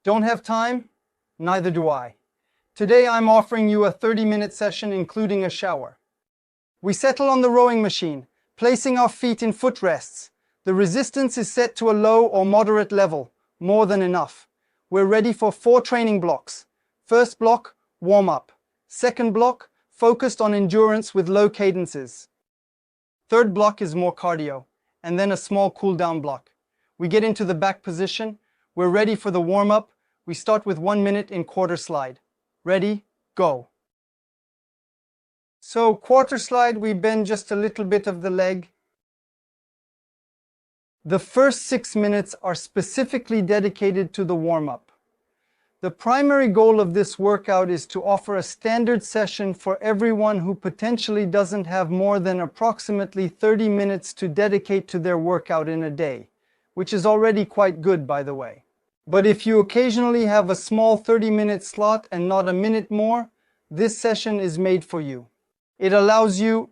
Don't have time? Neither do I. Today I'm offering you a 30-minute session including a shower. We settle on the rowing machine, placing our feet in footrests. The resistance is set to a low or moderate level, more than enough. We're ready for 4 training blocks. First block, warm-up. Second block, focused on endurance with low cadences. Third block is more cardio, and then a small cool-down block. We get into the back position. We're ready for the warm-up. We start with 1 minute in quarter slide. Ready? Go. So quarter slide, we bend just a little bit of the leg. The first 6 minutes are specifically dedicated to the warm-up. The primary goal of this workout is to offer a standard session for everyone who potentially doesn't have more than approximately 30 minutes to dedicate to their workout in a day, which is already quite good, by the way. But if you occasionally have a small 30-minute slot and not a minute more, this session is made for you. It allows you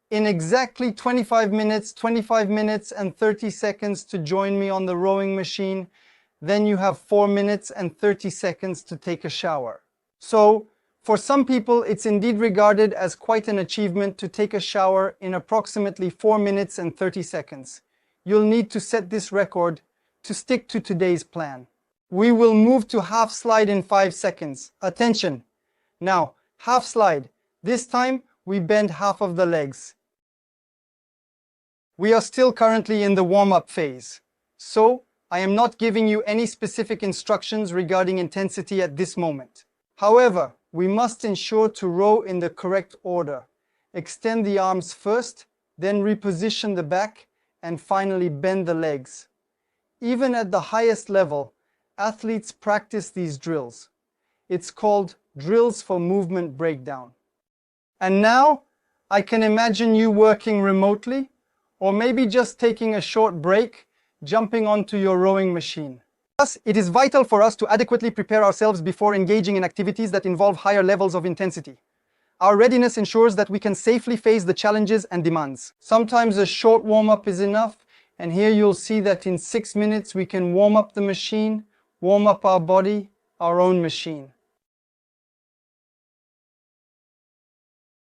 in exactly 25 minutes and 30 seconds to join me on the rowing machine. Then you have 4 minutes and 30 seconds to take a shower. So, for some people, it's indeed regarded as quite an achievement to take a shower in approximately 4 minutes and 30 seconds. You'll need to set this record to stick to today's plan. We will move to half slide in 5 seconds. Attention! Now, half slide. This time, we bend half of the legs. We are still currently in the warm-up phase. So, I am not giving you any specific instructions regarding intensity at this moment. However, we must ensure to row in the correct order. Extend the arms first, then reposition the back, and finally bend the legs. Even at the highest level, athletes practice these drills. It's called drills for movement breakdown. And now, I can imagine you working remotely, or maybe just taking a short break, jumping onto your rowing machine. Thus, it is vital for us to adequately prepare ourselves before engaging in activities that involve higher levels of intensity. Our readiness ensures that we can safely face the challenges and demands. Sometimes a short warm-up is enough, and here you'll see that in 6 minutes we can warm up the machine, warm up our body, our own machine.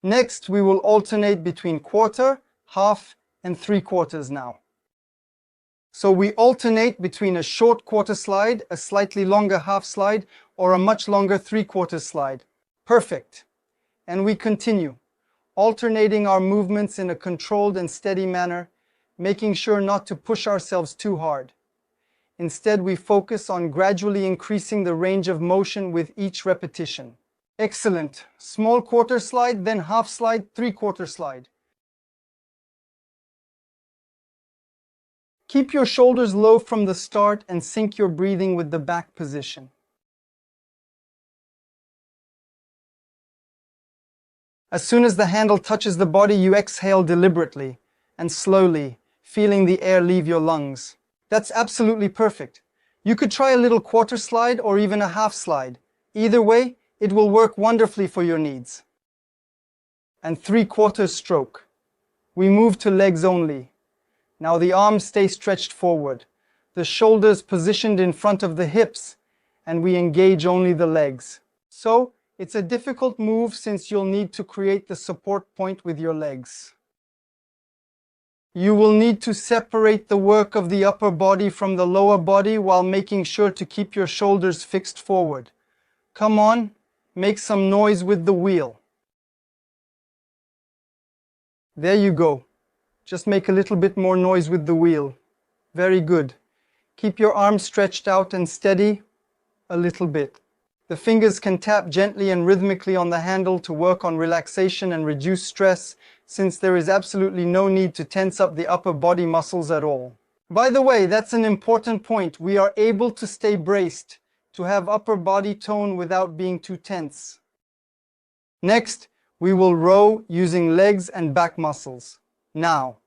Next, we will alternate between quarter, half, and 3/4 now. So we alternate between a short quarter slide, a slightly longer half slide, or a much longer 3/4 slide. Perfect. And we continue, alternating our movements in a controlled and steady manner, making sure not to push ourselves too hard. Instead, we focus on gradually increasing the range of motion with each repetition. Excellent. Small quarter slide, then half slide, 3/4 slide. Keep your shoulders low from the start and sync your breathing with the back position. As soon as the handle touches the body, you exhale deliberately and slowly, feeling the air leave your lungs. That's absolutely perfect. You could try a little quarter slide or even a half slide. Either way, it will work wonderfully for your needs. And 3/4 stroke. We move to legs only. Now the arms stay stretched forward, the shoulders positioned in front of the hips, and we engage only the legs. So, it's a difficult move since you'll need to create the support point with your legs. You will need to separate the work of the upper body from the lower body while making sure to keep your shoulders fixed forward. Come on, make some noise with the wheel. There you go. Just make a little bit more noise with the wheel. Very good. Keep your arms stretched out and steady. A little bit. The fingers can tap gently and rhythmically on the handle to work on relaxation and reduce stress, since there is absolutely no need to tense up the upper body muscles at all. By the way, that's an important point. We are able to stay braced, to have upper body tone without being too tense. Next, we will row using legs and back muscles. Now,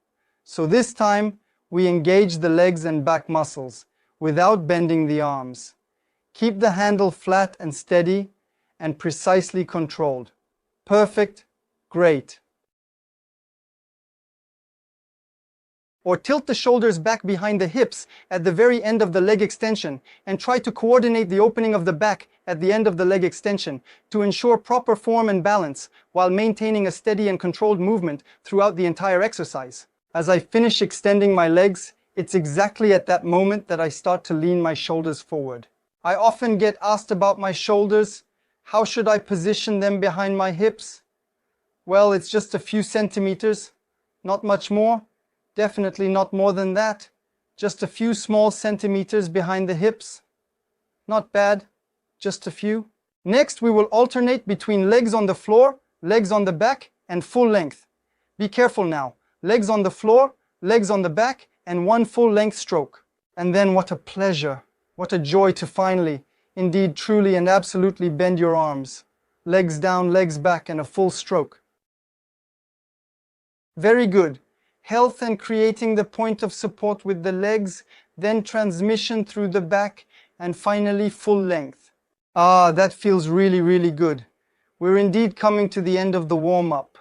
so this time we engage the legs and back muscles without bending the arms. Keep the handle flat and steady and precisely controlled. Perfect. Great. Or tilt the shoulders back behind the hips at the very end of the leg extension and try to coordinate the opening of the back at the end of the leg extension to ensure proper form and balance while maintaining a steady and controlled movement throughout the entire exercise. As I finish extending my legs, it's exactly at that moment that I start to lean my shoulders forward. I often get asked about my shoulders. How should I position them behind my hips? Well, it's just a few centimeters, not much more. Definitely not more than that. Just a few small centimeters behind the hips. Not bad, just a few. Next, we will alternate between legs on the floor, legs on the back, and full length. Be careful now. Legs on the floor, legs on the back, and one full length stroke. And then what a pleasure, what a joy to finally, indeed truly and absolutely bend your arms. Legs down, legs back, and a full stroke. Very good. Health and creating the point of support with the legs, then transmission through the back, and finally full length. Ah, that feels really, really good. We're indeed coming to the end of the warm-up,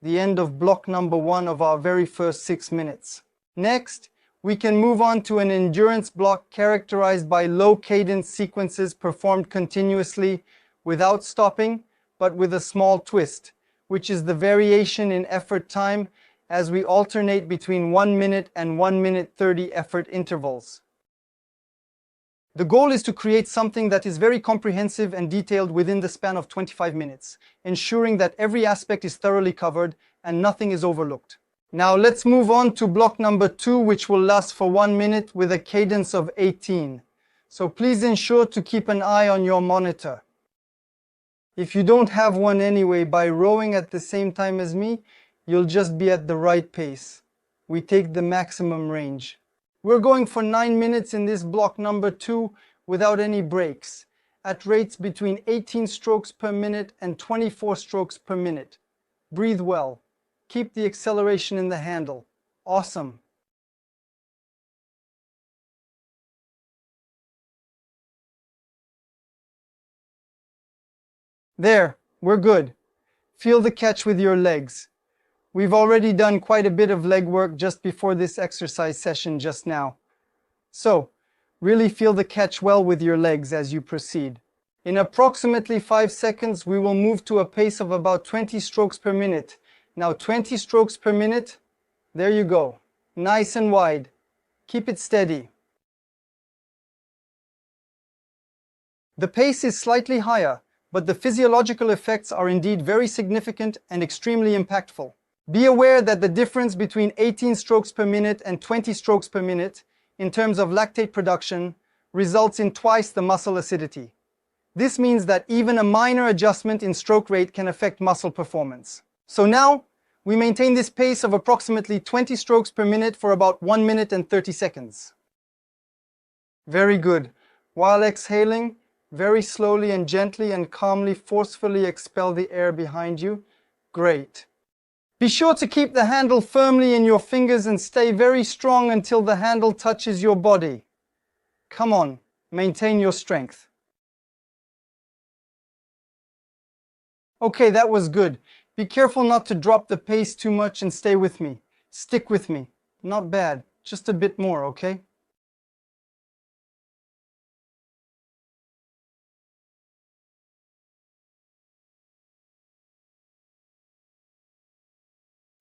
the end of block number 1 of our very first 6 minutes. Next, we can move on to an endurance block characterized by low cadence sequences performed continuously without stopping, but with a small twist, which is the variation in effort time as we alternate between 1 minute and 1 minute 30 effort intervals. The goal is to create something that is very comprehensive and detailed within the span of 25 minutes, ensuring that every aspect is thoroughly covered and nothing is overlooked. Now let's move on to block number 2, which will last for 1 minute with a cadence of 18. So please ensure to keep an eye on your monitor. If you don't have one anyway, by rowing at the same time as me, you'll just be at the right pace. We take the maximum range. We're going for 9 minutes in this block number 2 without any breaks, at rates between 18 strokes per minute and 24 strokes per minute. Breathe well. Keep the acceleration in the handle. Awesome. There, we're good. Feel the catch with your legs. We've already done quite a bit of leg work just before this exercise session just now. So, really feel the catch well with your legs as you proceed. In approximately 5 seconds, we will move to a pace of about 20 strokes per minute. Now 20 strokes per minute. There you go. Nice and wide. Keep it steady. The pace is slightly higher, but the physiological effects are indeed very significant and extremely impactful. Be aware that the difference between 18 strokes per minute and 20 strokes per minute, in terms of lactate production, results in twice the muscle acidity. This means that even a minor adjustment in stroke rate can affect muscle performance. So now, we maintain this pace of approximately 20 strokes per minute for about 1 minute and 30 seconds. Very good. While exhaling, very slowly and gently and calmly forcefully expel the air behind you. Great. Be sure to keep the handle firmly in your fingers and stay very strong until the handle touches your body. Come on, maintain your strength. Okay, that was good. Be careful not to drop the pace too much and stay with me. Stick with me. Not bad, just a bit more, okay?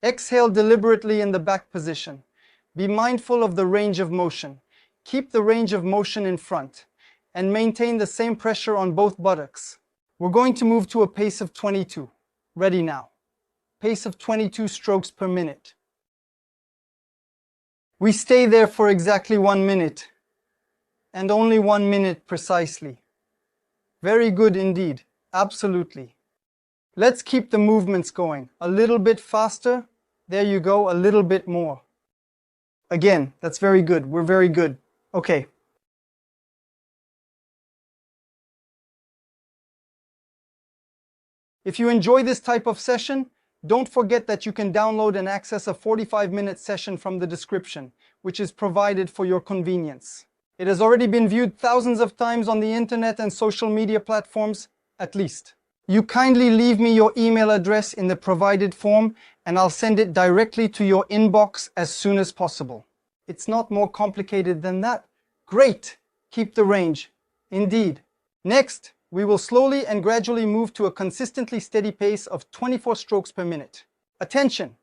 Exhale deliberately in the back position. Be mindful of the range of motion. Keep the range of motion in front and maintain the same pressure on both buttocks. We're going to move to a pace of 22. Ready now. Pace of 22 strokes per minute. We stay there for exactly 1 minute and only 1 minute precisely. Very good indeed. Absolutely. Let's keep the movements going. A little bit faster. There you go, a little bit more. Again, that's very good. We're very good. Okay. If you enjoy this type of session, don't forget that you can download and access a 45-minute session from the description, which is provided for your convenience. It has already been viewed thousands of times on the internet and social media platforms, at least. You kindly leave me your email address in the provided form and I'll send it directly to your inbox as soon as possible. It's not more complicated than that. Great! Keep the range. Indeed. Next, we will slowly and gradually move to a consistently steady pace of 24 strokes per minute. Attention!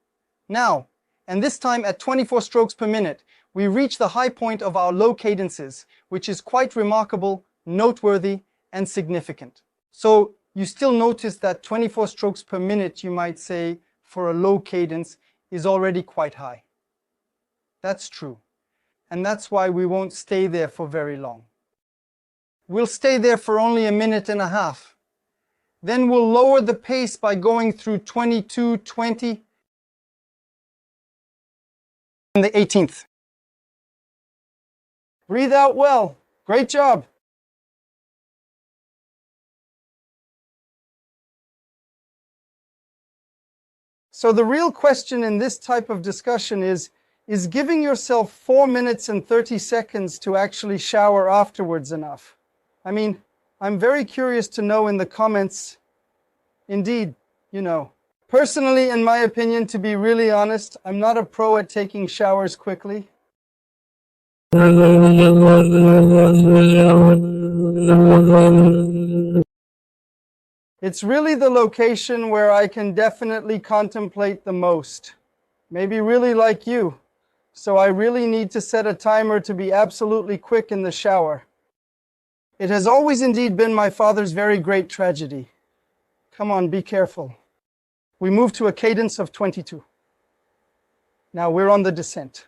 Now, and this time at 24 strokes per minute, we reach the high point of our low cadences, which is quite remarkable, noteworthy, and significant. So, you still notice that 24 strokes per minute, you might say, for a low cadence, is already quite high. That's true. And that's why we won't stay there for very long. We'll stay there for only a minute and a half. Then we'll lower the pace by going through 22, 20, and the 18th. Breathe out well. Great job. So the real question in this type of discussion is giving yourself 4 minutes and 30 seconds to actually shower afterwards enough? I mean, I'm very curious to know in the comments. Indeed, you know. Personally, in my opinion, to be really honest, I'm not a pro at taking showers quickly. It's really the location where I can definitely contemplate the most. Maybe really like you. So I really need to set a timer to be absolutely quick in the shower. It has always indeed been my father's very great tragedy. Come on, be careful. We move to a cadence of 22. Now we're on the descent.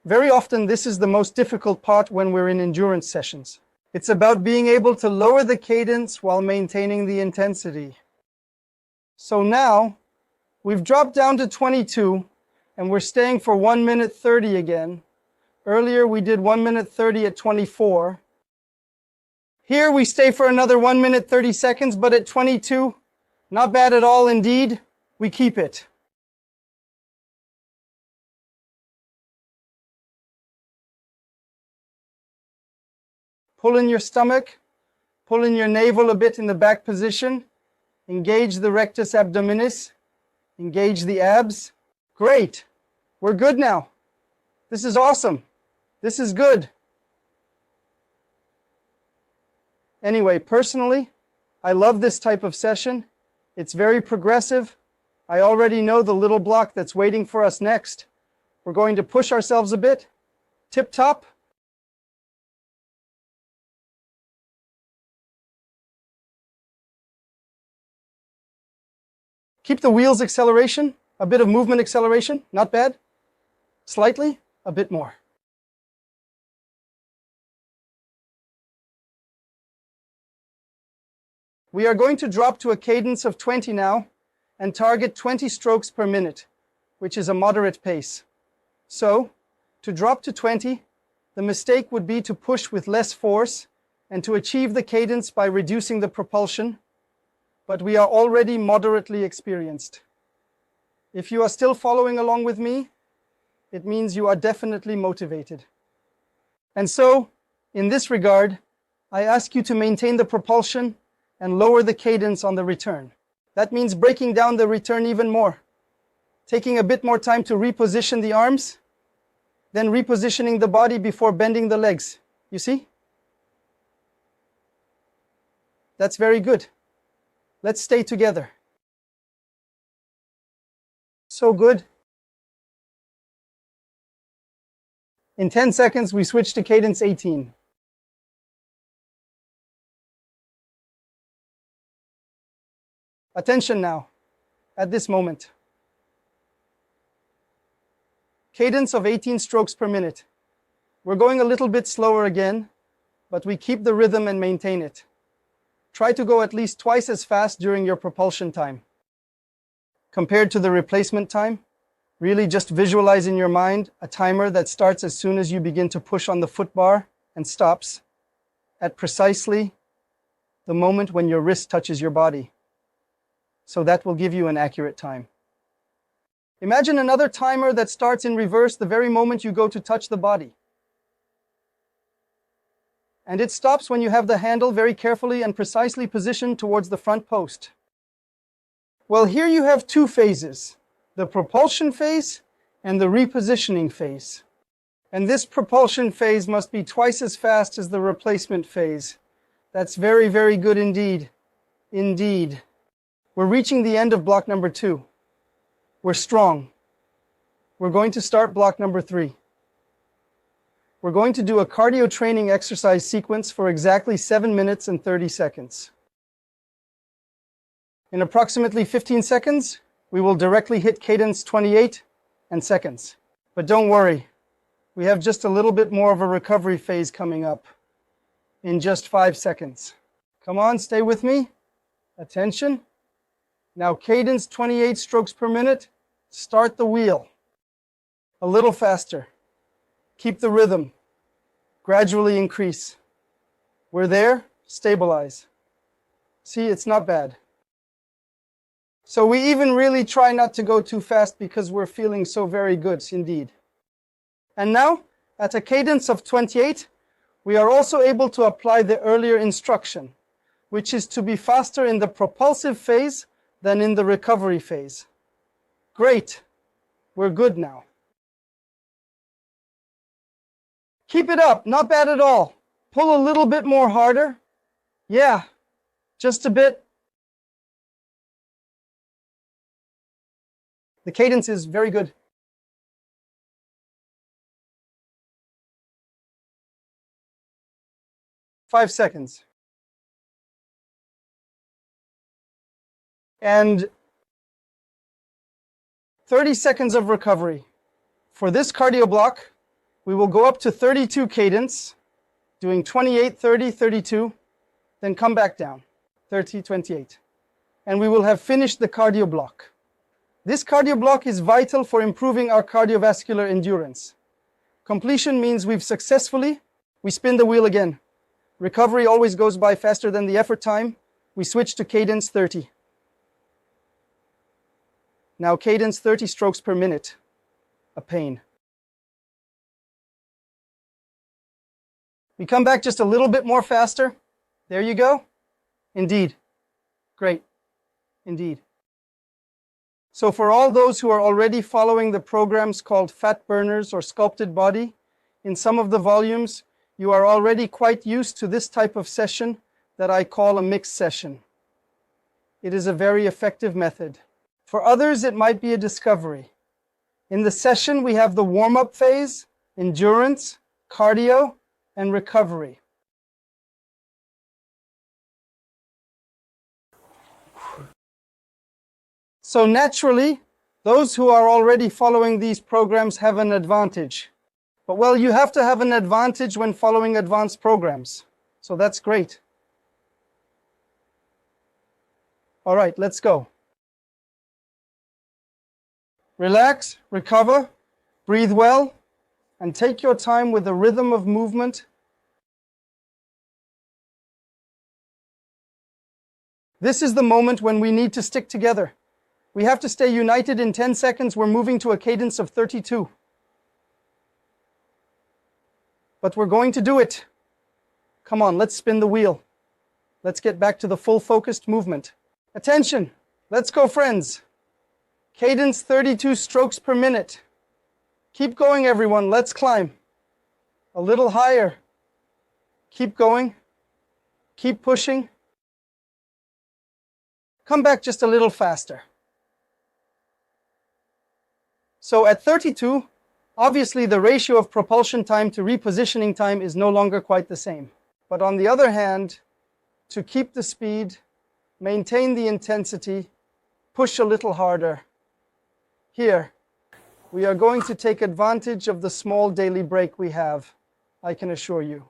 Very often this is the most difficult part when we're in endurance sessions. It's about being able to lower the cadence while maintaining the intensity. So now, we've dropped down to 22, and we're staying for 1 minute 30 again. Earlier we did 1 minute 30 at 24. Here we stay for another 1 minute 30 seconds, but at 22, not bad at all indeed. We keep it. Pull in your stomach, pull in your navel a bit in the back position, engage the rectus abdominis, engage the abs. Great, we're good now. This is awesome. This is good. Anyway, personally, I love this type of session. It's very progressive. I already know the little block that's waiting for us next. We're going to push ourselves a bit. Tip top. Keep the wheels acceleration, a bit of movement acceleration, not bad. Slightly, a bit more. We are going to drop to a cadence of 20 now and target 20 strokes per minute, which is a moderate pace. So, to drop to 20, the mistake would be to push with less force and to achieve the cadence by reducing the propulsion, but we are already moderately experienced. If you are still following along with me, it means you are definitely motivated. And so, in this regard, I ask you to maintain the propulsion and lower the cadence on the return. That means breaking down the return even more, taking a bit more time to reposition the arms, then repositioning the body before bending the legs. You see? That's very good. Let's stay together. So good. In 10 seconds, we switch to cadence 18. Attention now, at this moment. Cadence of 18 strokes per minute. We're going a little bit slower again, but we keep the rhythm and maintain it. Try to go at least twice as fast during your propulsion time. Compared to the replacement time, really just visualize in your mind a timer that starts as soon as you begin to push on the foot bar and stops at precisely the moment when your wrist touches your body. So that will give you an accurate time. Imagine another timer that starts in reverse the very moment you go to touch the body. And it stops when you have the handle very carefully and precisely positioned towards the front post. Well, here you have two phases, the propulsion phase and the repositioning phase. And this propulsion phase must be twice as fast as the replacement phase. That's very, very good indeed. Indeed. We're reaching the end of block number 2. We're strong. We're going to start block number 3. We're going to do a cardio training exercise sequence for exactly 7 minutes and 30 seconds. In approximately 15 seconds, we will directly hit cadence 28 and seconds. But don't worry, we have just a little bit more of a recovery phase coming up in just 5 seconds. Come on, stay with me. Attention. Now cadence 28 strokes per minute. Start the wheel. A little faster. Keep the rhythm. Gradually increase. We're there. Stabilize. See, it's not bad. So we even really try not to go too fast because we're feeling so very good indeed. And now, at a cadence of 28, we are also able to apply the earlier instruction, which is to be faster in the propulsive phase than in the recovery phase. Great. We're good now. Keep it up. Not bad at all. Pull a little bit more harder. Yeah, just a bit. The cadence is very good. Five seconds. And 30 seconds of recovery. For this cardio block, we will go up to 32 cadence, doing 28, 30, 32, then come back down, 30, 28. And we will have finished the cardio block. This cardio block is vital for improving our cardiovascular endurance. Completion means we spin the wheel again. Recovery always goes by faster than the effort time. We switch to cadence 30. Now cadence 30 strokes per minute. A pain. We come back just a little bit more faster. There you go. Indeed. Great. Indeed. So for all those who are already following the programs called Fat Burners or Sculpted Body, in some of the volumes, you are already quite used to this type of session that I call a mixed session. It is a very effective method. For others, it might be a discovery. In the session, we have the warm-up phase, endurance, cardio, and recovery. So naturally, those who are already following these programs have an advantage. But well, you have to have an advantage when following advanced programs. So that's great. All right, let's go. Relax, recover, breathe well, and take your time with the rhythm of movement. This is the moment when we need to stick together. We have to stay united. In 10 seconds, we're moving to a cadence of 32. But we're going to do it. Come on, let's spin the wheel. Let's get back to the full focused movement. Attention, let's go, friends. Cadence 32 strokes per minute. Keep going, everyone, let's climb. A little higher. Keep going. Keep pushing. Come back just a little faster. So at 32, obviously the ratio of propulsion time to repositioning time is no longer quite the same. But on the other hand, to keep the speed, maintain the intensity, push a little harder. Here, we are going to take advantage of the small daily break we have, I can assure you.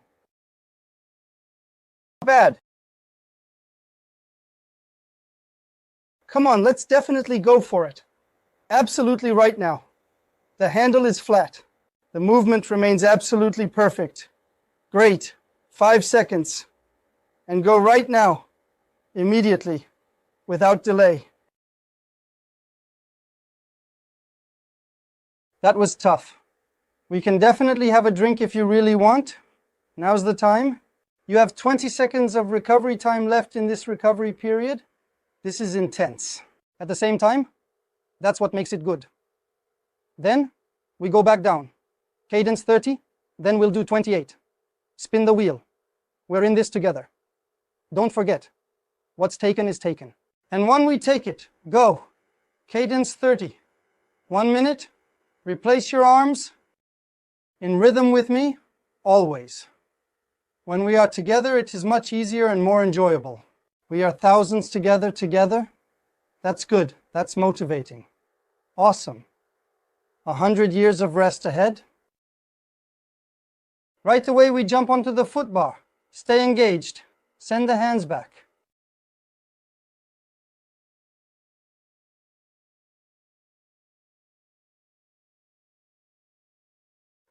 Not bad. Come on, let's definitely go for it. Absolutely right now. The handle is flat. The movement remains absolutely perfect. Great. 5 seconds. And go right now. Immediately. Without delay. That was tough. We can definitely have a drink if you really want. Now's the time. You have 20 seconds of recovery time left in this recovery period. This is intense. At the same time, that's what makes it good. Then, we go back down. Cadence 30, then we'll do 28. Spin the wheel. We're in this together. Don't forget, what's taken is taken. And when we take it, go. Cadence 30. 1 minute. Replace your arms. In rhythm with me, always. When we are together, it is much easier and more enjoyable. We are thousands together. That's good. That's motivating. Awesome. 100 years of rest ahead. Right away, we jump onto the foot bar. Stay engaged. Send the hands back.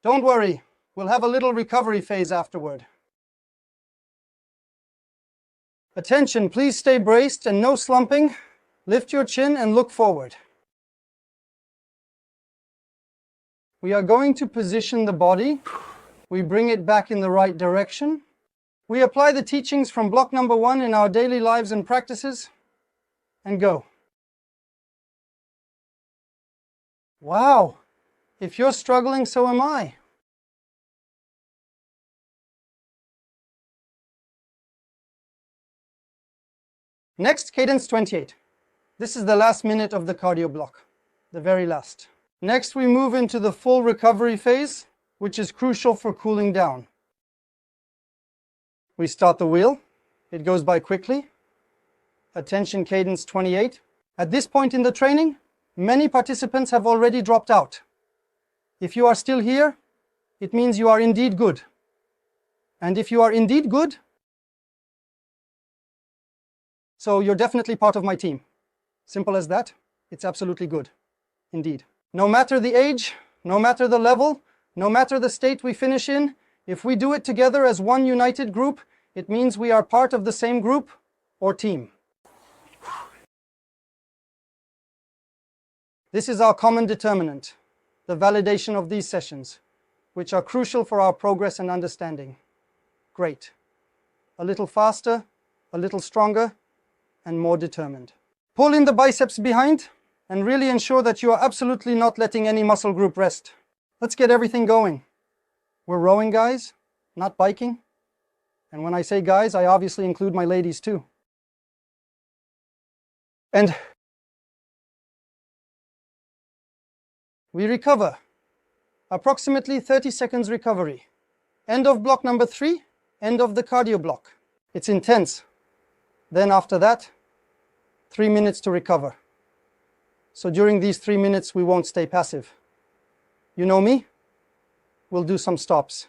Don't worry, we'll have a little recovery phase afterward. Attention, please stay braced and no slumping. Lift your chin and look forward. We are going to position the body. We bring it back in the right direction. We apply the teachings from block number 1 in our daily lives and practices, and go. Wow, if you're struggling, so am I. Next, cadence 28. This is the last minute of the cardio block, the very last. Next, we move into the full recovery phase, which is crucial for cooling down. We start the wheel. It goes by quickly. Attention, cadence 28. At this point in the training, many participants have already dropped out. If you are still here, it means you are indeed good. And if you are indeed good, so you're definitely part of my team. Simple as that. It's absolutely good. Indeed. No matter the age, no matter the level, no matter the state we finish in, if we do it together as one united group, it means we are part of the same group or team. This is our common determinant, the validation of these sessions, which are crucial for our progress and understanding. Great. A little faster, a little stronger, and more determined. Pull in the biceps behind and really ensure that you are absolutely not letting any muscle group rest. Let's get everything going. We're rowing, guys, not biking. And when I say guys, I obviously include my ladies too. And we recover. Approximately 30 seconds recovery. End of block number 3, end of the cardio block. It's intense. Then after that, 3 minutes to recover. So during these 3 minutes, we won't stay passive. You know me? We'll do some stops.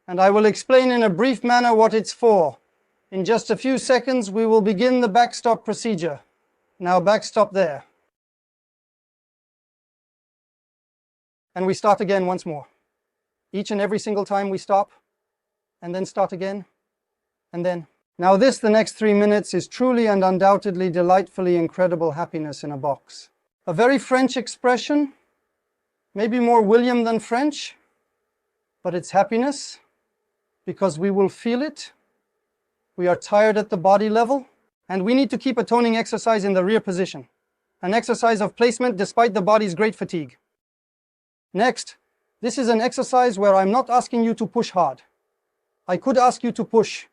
And I will explain in a brief manner what it's for. In just a few seconds, we will begin the backstop procedure. Now backstop there. And we start again once more. Each and every single time we stop, and then start again, and then. Now this, the next 3 minutes, is truly and undoubtedly delightfully incredible happiness in a box. A very French expression, maybe more William than French, but it's happiness, because we will feel it. We are tired at the body level, and we need to keep a toning exercise in the rear position, an exercise of placement despite the body's great fatigue. Next, this is an exercise where I'm not asking you to push hard. I could ask you to push,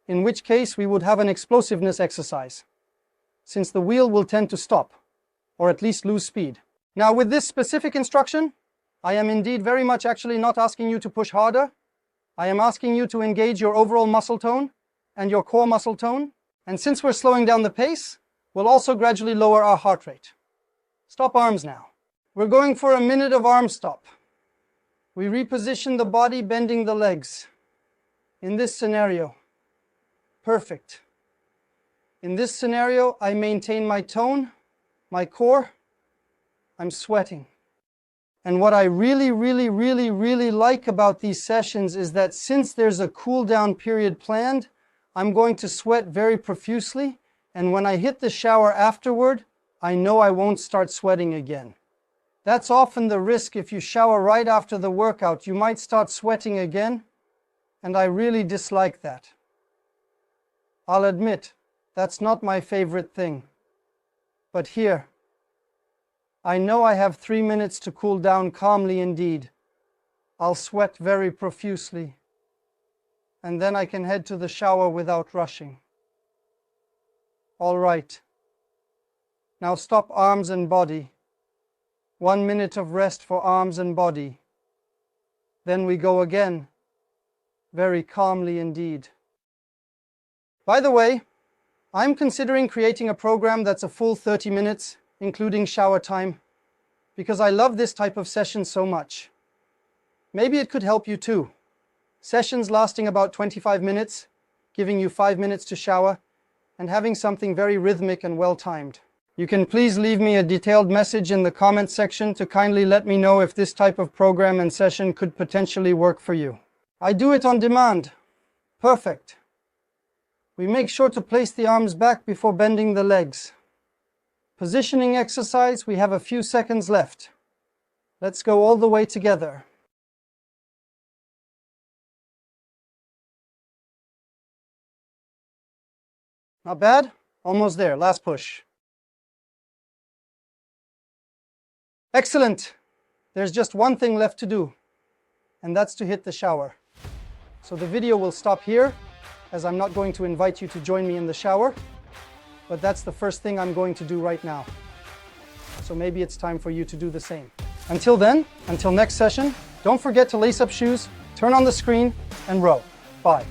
in which case we would have an explosiveness exercise, since the wheel will tend to stop, or at least lose speed. Now with this specific instruction, I am indeed very much actually not asking you to push harder. I am asking you to engage your overall muscle tone and your core muscle tone, and since we're slowing down the pace, we'll also gradually lower our heart rate. Stop arms now. We're going for a minute of arm stop. We reposition the body, bending the legs. In this scenario, perfect. In this scenario, I maintain my tone, my core. I'm sweating. And what I really like about these sessions is that since there's a cool down period planned, I'm going to sweat very profusely. And when I hit the shower afterward, I know I won't start sweating again. That's often the risk if you shower right after the workout. You might start sweating again, and I really dislike that. I'll admit, that's not my favorite thing. But here, I know I have 3 minutes to cool down calmly indeed. I'll sweat very profusely, and then I can head to the shower without rushing. All right. Now stop arms and body. 1 minute of rest for arms and body. Then we go again, very calmly indeed. By the way, I'm considering creating a program that's a full 30 minutes, including shower time, because I love this type of session so much. Maybe it could help you too. Sessions lasting about 25 minutes, giving you 5 minutes to shower, and having something very rhythmic and well-timed. You can please leave me a detailed message in the comments section to kindly let me know if this type of program and session could potentially work for you. I do it on demand. Perfect. We make sure to place the arms back before bending the legs. Positioning exercise, we have a few seconds left. Let's go all the way together. Not bad? Almost there. Last push. Excellent. There's just one thing left to do, and that's to hit the shower. So the video will stop here, as I'm not going to invite you to join me in the shower, but that's the first thing I'm going to do right now. So maybe it's time for you to do the same. Until then, until next session, don't forget to lace up shoes, turn on the screen, and row. Bye.